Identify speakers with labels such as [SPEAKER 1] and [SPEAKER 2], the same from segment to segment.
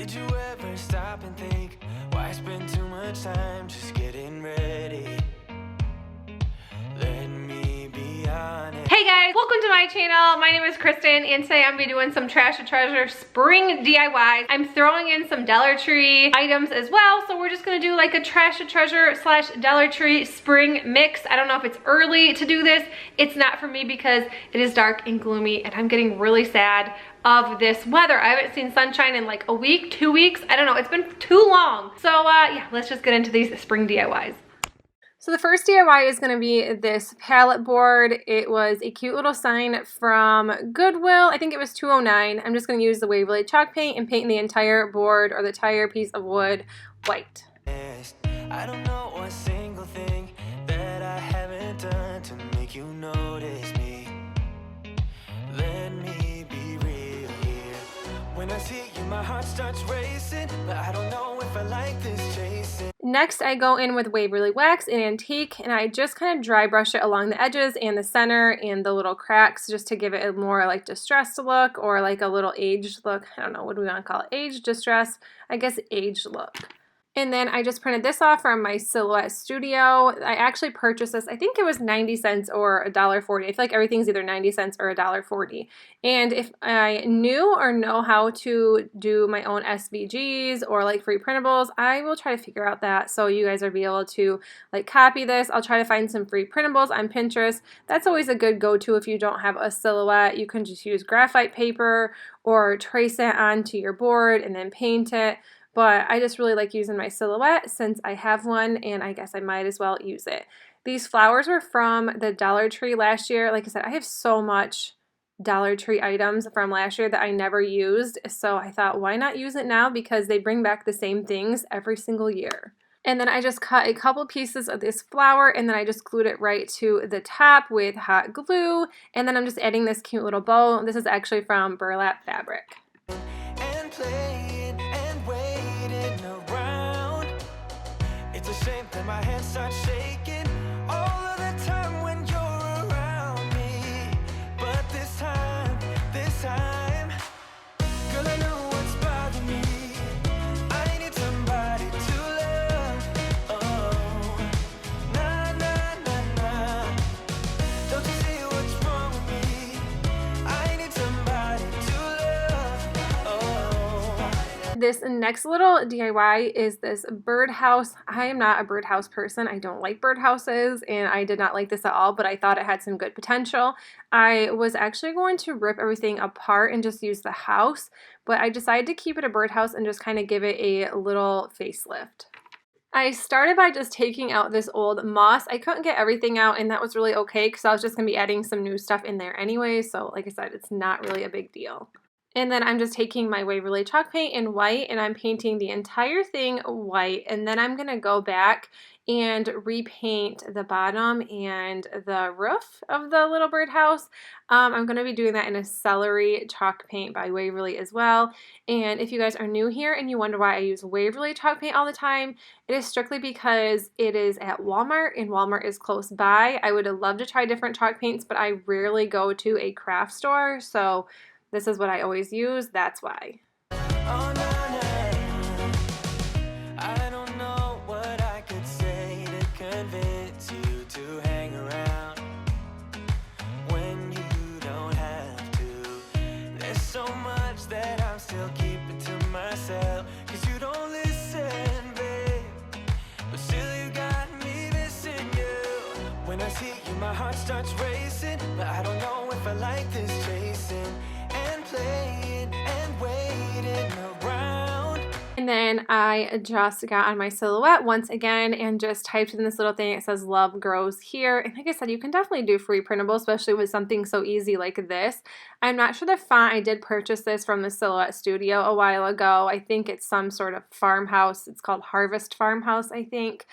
[SPEAKER 1] Did you ever stop and think, why spend too much time just getting ready? Let me be honest.
[SPEAKER 2] Hey guys, welcome to my channel. My name is Kristen and today I'm gonna be doing some Trash to Treasure spring DIYs. I'm throwing in some Dollar Tree items as well, so we're just gonna do like a Trash to Treasure slash Dollar Tree spring mix. I don't know if it's early to do this. It's not for me because it is dark and gloomy and I'm getting really sad of this weather. I haven't seen sunshine in like a week, 2 weeks. I don't know, it's been too long. So yeah, let's just get into these spring DIYs. So the first DIY is going to be this pallet board. It was a cute little sign from Goodwill. I think it was $2.09. I'm just going to use the Waverly chalk paint and paint the entire board or the entire piece of wood white.
[SPEAKER 1] I don't know a single thing that I haven't done to make you notice me. Let me be real here. When I see you, my heart starts racing, but I don't know if I like this chasing.
[SPEAKER 2] Next, I go in with Waverly Wax in Antique, and I just kind of dry brush it along the edges and the center and the little cracks just to give it a more like distressed look or like a little aged look. I don't know, what do we want to call it? Aged, distressed? I guess aged look. And then I just printed this off from my Silhouette Studio. I actually purchased this, I think it was 90 cents or $1.40. I feel like everything's either 90 cents or $1.40. And if I knew or know how to do my own SVGs or like free printables, I will try to figure out that so you guys will be able to like copy this. I'll try to find some free printables on Pinterest. That's always a good go-to if you don't have a silhouette. You can just use graphite paper or trace it onto your board and then paint it. But I just really like using my silhouette since I have one and I guess I might as well use it. These flowers were from the Dollar Tree last year. Like I said, I have so much Dollar Tree items from last year that I never used. So I thought, why not use it now? Because they bring back the same things every single year. And then I just cut a couple pieces of this flower and then I just glued it right to the top with hot glue. And then I'm just adding this cute little bow. This is actually from BURLAP fabric.
[SPEAKER 1] And playing and waiting around. It's a shame that my hands start shaking all of the time when you're around me. But this time, girl, I know what's bothering me. I need somebody to love. Oh, nah, nah, nah, nah. Don't you see what's wrong with me? I need somebody to love. Oh.
[SPEAKER 2] This next little DIY is this birdhouse. I am not a birdhouse person. I don't like birdhouses and I did not like this at all, but I thought it had some good potential. I was actually going to rip everything apart and just use the house, but I decided to keep it a birdhouse and just kind of give it a little facelift. I started by just taking out this old moss. I couldn't get everything out and that was really okay because I was just going to be adding some new stuff in there anyway, so like I said, it's not really a big deal. And then I'm just taking my Waverly chalk paint in white and I'm painting the entire thing white, and then I'm going to go back and repaint the bottom and the roof of the little birdhouse. I'm going to be doing that in a celery chalk paint by Waverly as well. And if you guys are new here and you wonder why I use Waverly chalk paint all the time, it is strictly because it is at Walmart and Walmart is close by. I would love to try different chalk paints, but I rarely go to a craft store, so this is what I always use, that's why.
[SPEAKER 1] Oh, no, no. I don't know what I could say to convince you to hang around when you don't have to. There's so much that I'm still keeping to myself, 'cause you don't listen, babe. But still you got me missing you. When I see you, my heart starts racing, but I don't know if I like this chasing. Playing and waiting around.
[SPEAKER 2] And then I just got on my silhouette once again and just typed in this little thing. It says love grows here. And like I said, you can definitely do free printable, especially with something so easy like this. I'm not sure the font. I did purchase this from the Silhouette Studio a while ago. I think it's some sort of farmhouse. It's called Harvest Farmhouse, I think.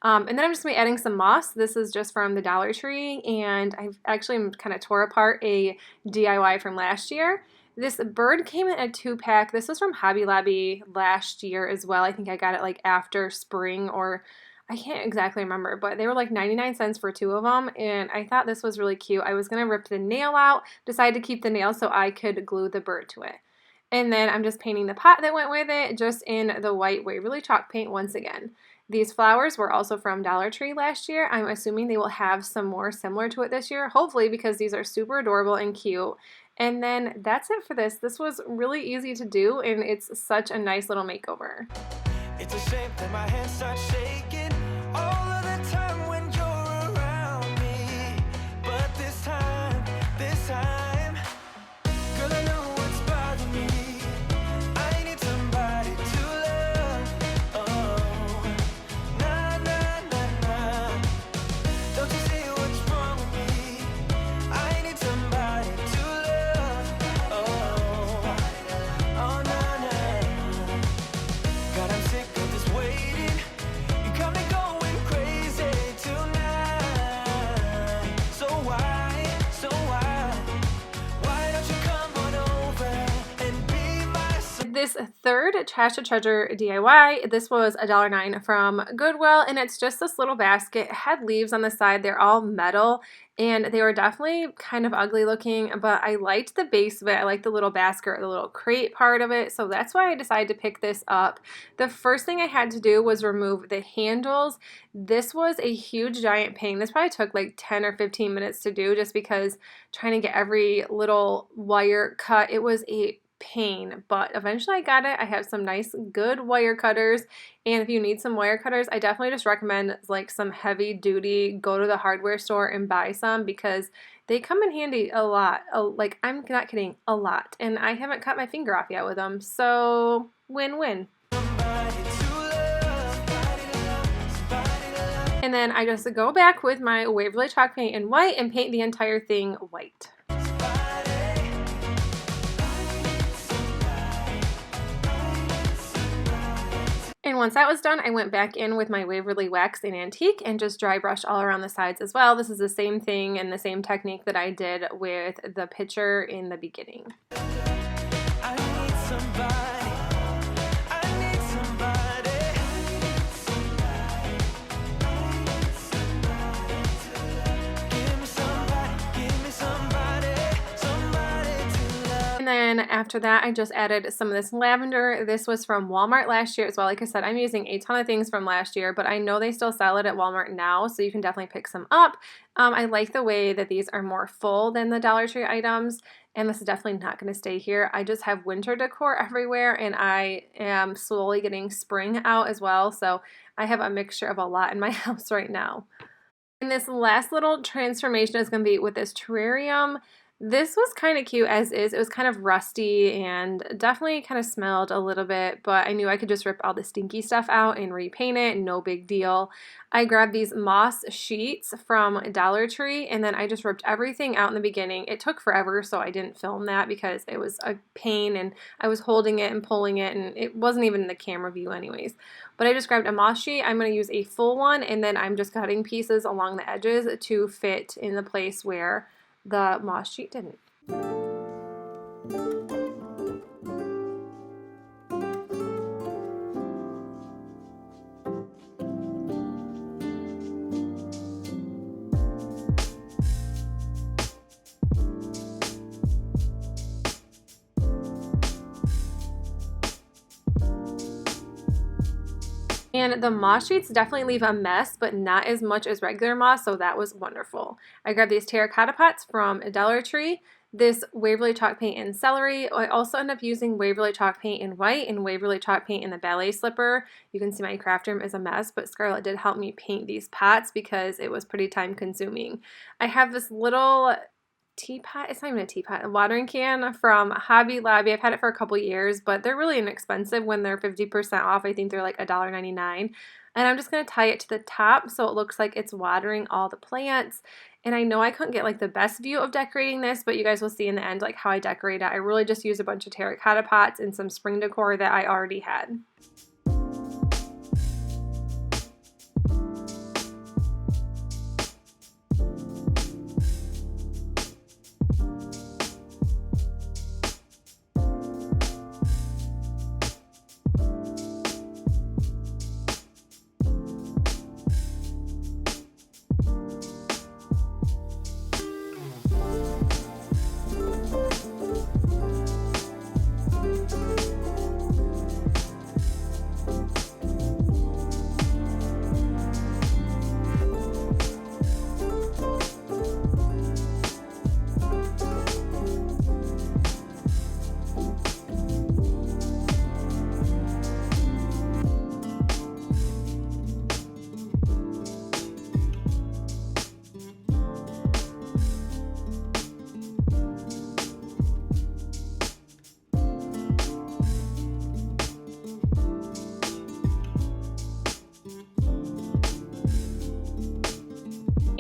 [SPEAKER 2] And then I'm just going to be adding some moss. This is just from the Dollar Tree, and I've actually kind of tore apart a DIY from last year. This bird came in a 2-pack. This was from Hobby Lobby last year as well. I think I got it like after spring, or I can't exactly remember, but they were like 99 cents for 2 of them, and I thought this was really cute. I was going to rip the nail out, decided to keep the nail so I could glue the bird to it. And then I'm just painting the pot that went with it, just in the white Waverly chalk paint once again. These flowers were also from Dollar Tree last year. I'm assuming they will have some more similar to it this year, hopefully, because these are super adorable and cute. And then that's it for this. This was really easy to do, and it's such a nice little makeover.
[SPEAKER 1] It's a shame that my hands start shaking all of the time when you're around me. But this time, girl, I know what's bothering me. I need somebody to love. Oh, nah, nah, nah, nah. Don't you see what's wrong with me? I need somebody to love. Oh, oh, nah, nah. God, I'm sick of this waiting. You got me going crazy tonight. So why don't you come on over and be my
[SPEAKER 2] This third Trash to Treasure DIY, this was $1.09 from Goodwill, and it's just this little basket. It had leaves on the side. They're all metal, and they were definitely kind of ugly looking, but I liked the base of it. I liked the little basket, the little crate part of it, so that's why I decided to pick this up. The first thing I had to do was remove the handles. This was a huge giant pain. This probably took like 10 or 15 minutes to do, just because trying to get every little wire cut, it was a pain, but eventually I got it. I have some nice good wire cutters, and if you need some wire cutters, I definitely just recommend like some heavy duty, go to the hardware store and buy some, because they come in handy a lot. Like, I'm not kidding, a lot, and I haven't cut my finger off yet with them, so win-win. And then I just go back with my Waverly chalk paint in white and paint the entire thing white. And once that was done, I went back in with my Waverly Wax and Antique and just dry brush all around the sides as well. This is the same thing and the same technique that I did with the picture in the beginning.
[SPEAKER 1] I need somebody.
[SPEAKER 2] And then after that, I just added some of this lavender. This was from Walmart last year as well. Like I said, I'm using a ton of things from last year, but I know they still sell it at Walmart now, so you can definitely pick some up. I like the way that these are more full than the Dollar Tree items, and this is definitely not going to stay here. I just have winter decor everywhere, and I am slowly getting spring out as well, so I have a mixture of a lot in my house right now. And this last little transformation is going to be with this terrarium. This was kind of cute as is. It was kind of rusty and definitely kind of smelled a little bit, but I knew I could just rip all the stinky stuff out and repaint it, no big deal. I grabbed these moss sheets from Dollar Tree, and then I just ripped everything out in the beginning. It took forever, so I didn't film that because it was a pain, and I was holding it and pulling it, and it wasn't even in the camera view anyways. But I just grabbed a moss sheet. I'm going to use a full one, and then I'm just cutting pieces along the edges to fit in the place where the moss sheet didn't. And the moss sheets definitely leave a mess, but not as much as regular moss, so that was wonderful. I grabbed these terracotta pots from Dollar Tree, this Waverly chalk paint in celery. I also ended up using Waverly chalk paint in white and Waverly chalk paint in the ballet slipper. You can see my craft room is a mess, but Scarlett did help me paint these pots because it was pretty time consuming. I have this little teapot, it's not even a teapot, a watering can from Hobby Lobby. I've had it for a couple years, but they're really inexpensive when they're 50% off. I think they're like $1.99. And I'm just going to tie it to the top so it looks like it's watering all the plants. And I know I couldn't get like the best view of decorating this, but you guys will see in the end like how I decorate it. I really just used a bunch of terracotta pots and some spring decor that I already had.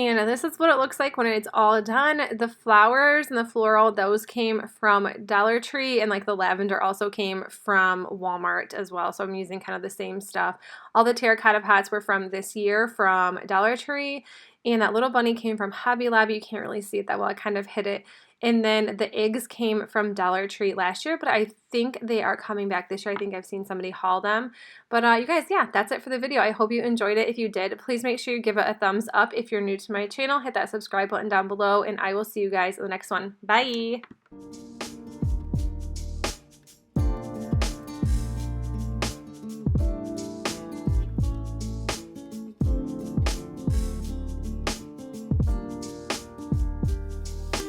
[SPEAKER 2] And this is what it looks like when it's all done. The flowers and the floral, those came from Dollar Tree, and like the lavender also came from Walmart as well. So I'm using kind of the same stuff. All the terracotta pots were from this year from Dollar Tree, and that little bunny came from Hobby Lobby. You can't really see it that well. I kind of hid it. And then the eggs came from Dollar Tree last year, but I think they are coming back this year. I think I've seen somebody haul them. But you guys, yeah, that's it for the video. I hope you enjoyed it. If you did, please make sure you give it a thumbs up. If you're new to my channel, hit that subscribe button down below, and I will see you guys in the next one. Bye!